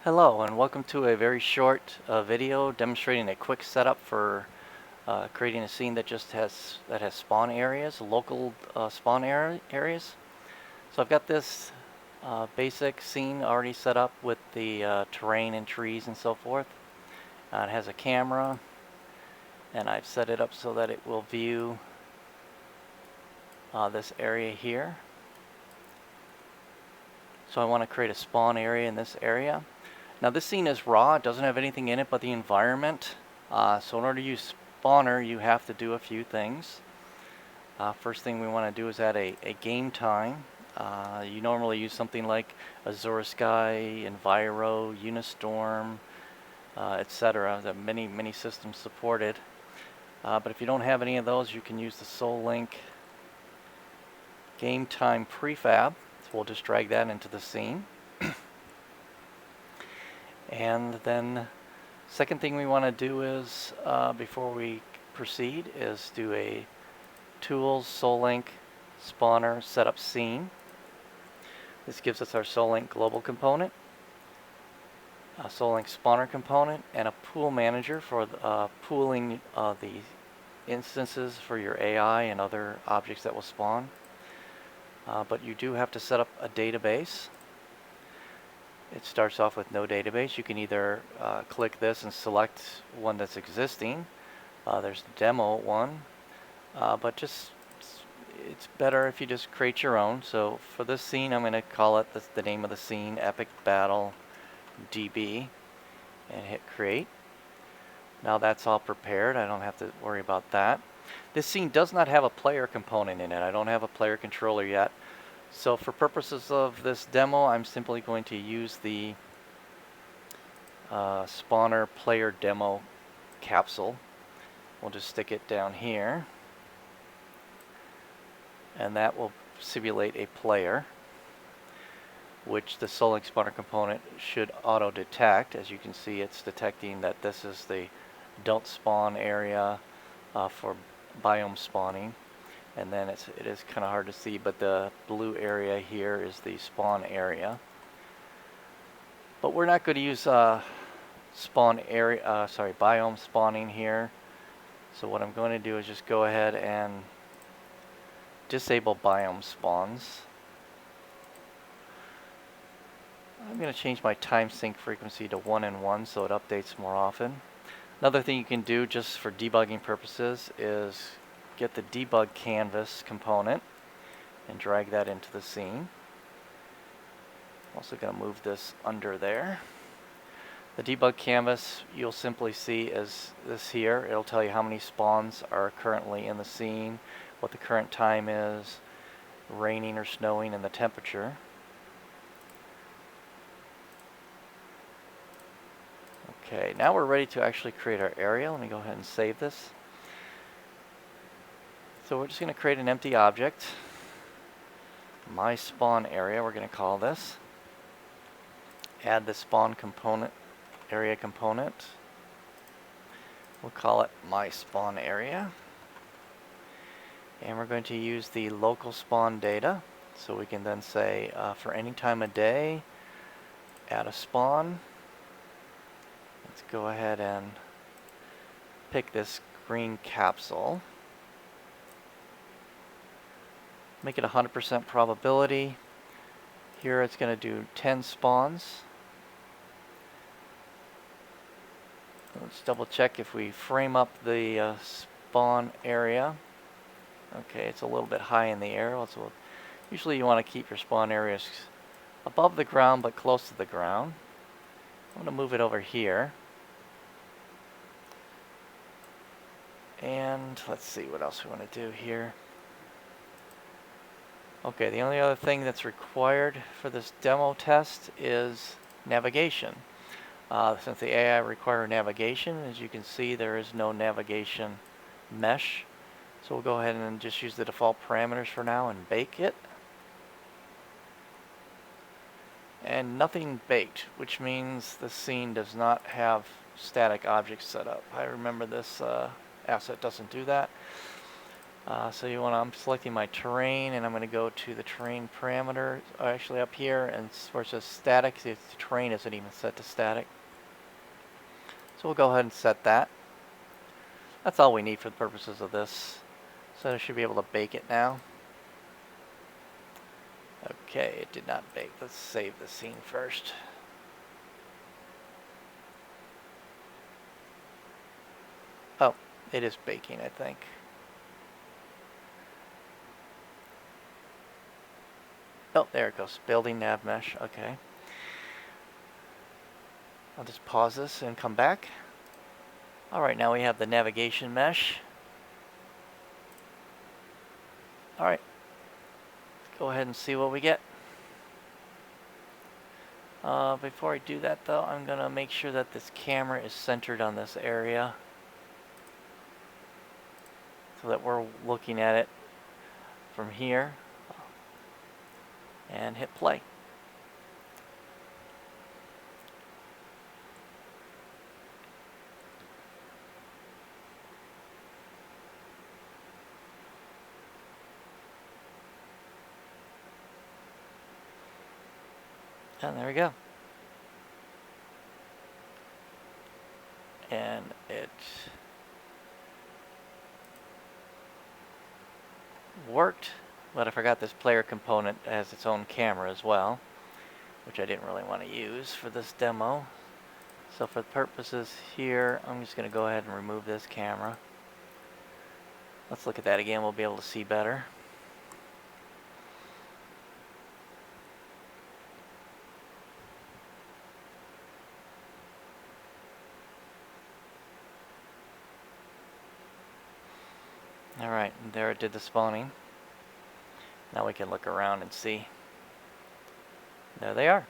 Hello and welcome to a very short video demonstrating a quick setup for creating a scene that has spawn areas, local areas. So I've got this basic scene already set up with the terrain and trees and so forth. It has a camera, and I've set it up so that it will view this area here. So I want to create a spawn area in this area. Now this scene is raw, it doesn't have anything in it but the environment. So in order to use Spawner, you have to do a few things. First thing we want to do is add a game time. You normally use something like Azure Sky, Enviro, Unistorm, etc. that many systems supported. But if you don't have any of those, you can use the SoulLink game time prefab. So we'll just drag that into the scene. And then second thing we want to do is, before we proceed, is do a Tools SoulLink Spawner Setup Scene. This gives us our SoulLink Global component, a SoulLink Spawner component, and a pool manager for pooling the instances for your AI and other objects that will spawn. But you do have to set up a database. It starts off with no database. You can either click this and select one that's existing. There's the demo one, but it's better if you just create your own. So for this scene, I'm going to call it the name of the scene, Epic Battle DB, and hit create. Now that's all prepared. I don't have to worry about that. This scene does not have a player component in it. I don't have a player controller yet. So for purposes of this demo, I'm simply going to use the Spawner player demo capsule. We'll just stick it down here, and that will simulate a player, which the SoulLink Spawner component should auto detect. As you can see, it's detecting that this is the don't spawn area for biome spawning. And then it is kind of hard to see, but the blue area here is the spawn area. But we're not going to use biome spawning here. So what I'm going to do is just go ahead and disable biome spawns. I'm going to change my time sync frequency to 1 and 1 so it updates more often. Another thing you can do just for debugging purposes is get the debug canvas component and drag that into the scene. I'm also going to move this under there. The debug canvas you'll simply see as this here. It'll tell you how many spawns are currently in the scene, what the current time is, raining or snowing, and the temperature. Okay, now we're ready to actually create our area. Let me go ahead and save this. So we're just going to create an empty object. My spawn area, we're going to call this. Add the spawn component, area component. We'll call it my spawn area. And we're going to use the local spawn data. So we can then say for any time of day, add a spawn. Let's go ahead and pick this green capsule. Make it 100% probability. Here it's going to do 10 spawns. Let's double check if we frame up the spawn area. Okay, it's a little bit high in the air. So usually you want to keep your spawn areas above the ground but close to the ground. I'm going to move it over here. And let's see what else we want to do here. Okay, the only other thing that's required for this demo test is navigation. Since the AI require navigation, as you can see, there is no navigation mesh. So we'll go ahead and just use the default parameters for now and bake it. And nothing baked, which means the scene does not have static objects set up. I remember this asset doesn't do that. So I'm selecting my terrain, and I'm going to go to the terrain parameter, actually up here, and where it says static, the terrain isn't even set to static. So we'll go ahead and set that. That's all we need for the purposes of this. So I should be able to bake it now. Okay, it did not bake. Let's save the scene first. Oh, it is baking, I think. Oh, there it goes. Building nav mesh. Okay. I'll just pause this and come back. Alright, now we have the navigation mesh. Alright. Let's go ahead and see what we get. Before I do that though, I'm going to make sure that this camera is centered on this area, so that we're looking at it from here. And hit play. And there we go. And it worked, but I forgot this player component has its own camera as well, which I didn't really want to use for this demo. So for the purposes here, I'm just going to go ahead and remove this camera. Let's look at that again. We'll be able to see better. Alright, there it did the spawning. Now we can look around and see. There they are.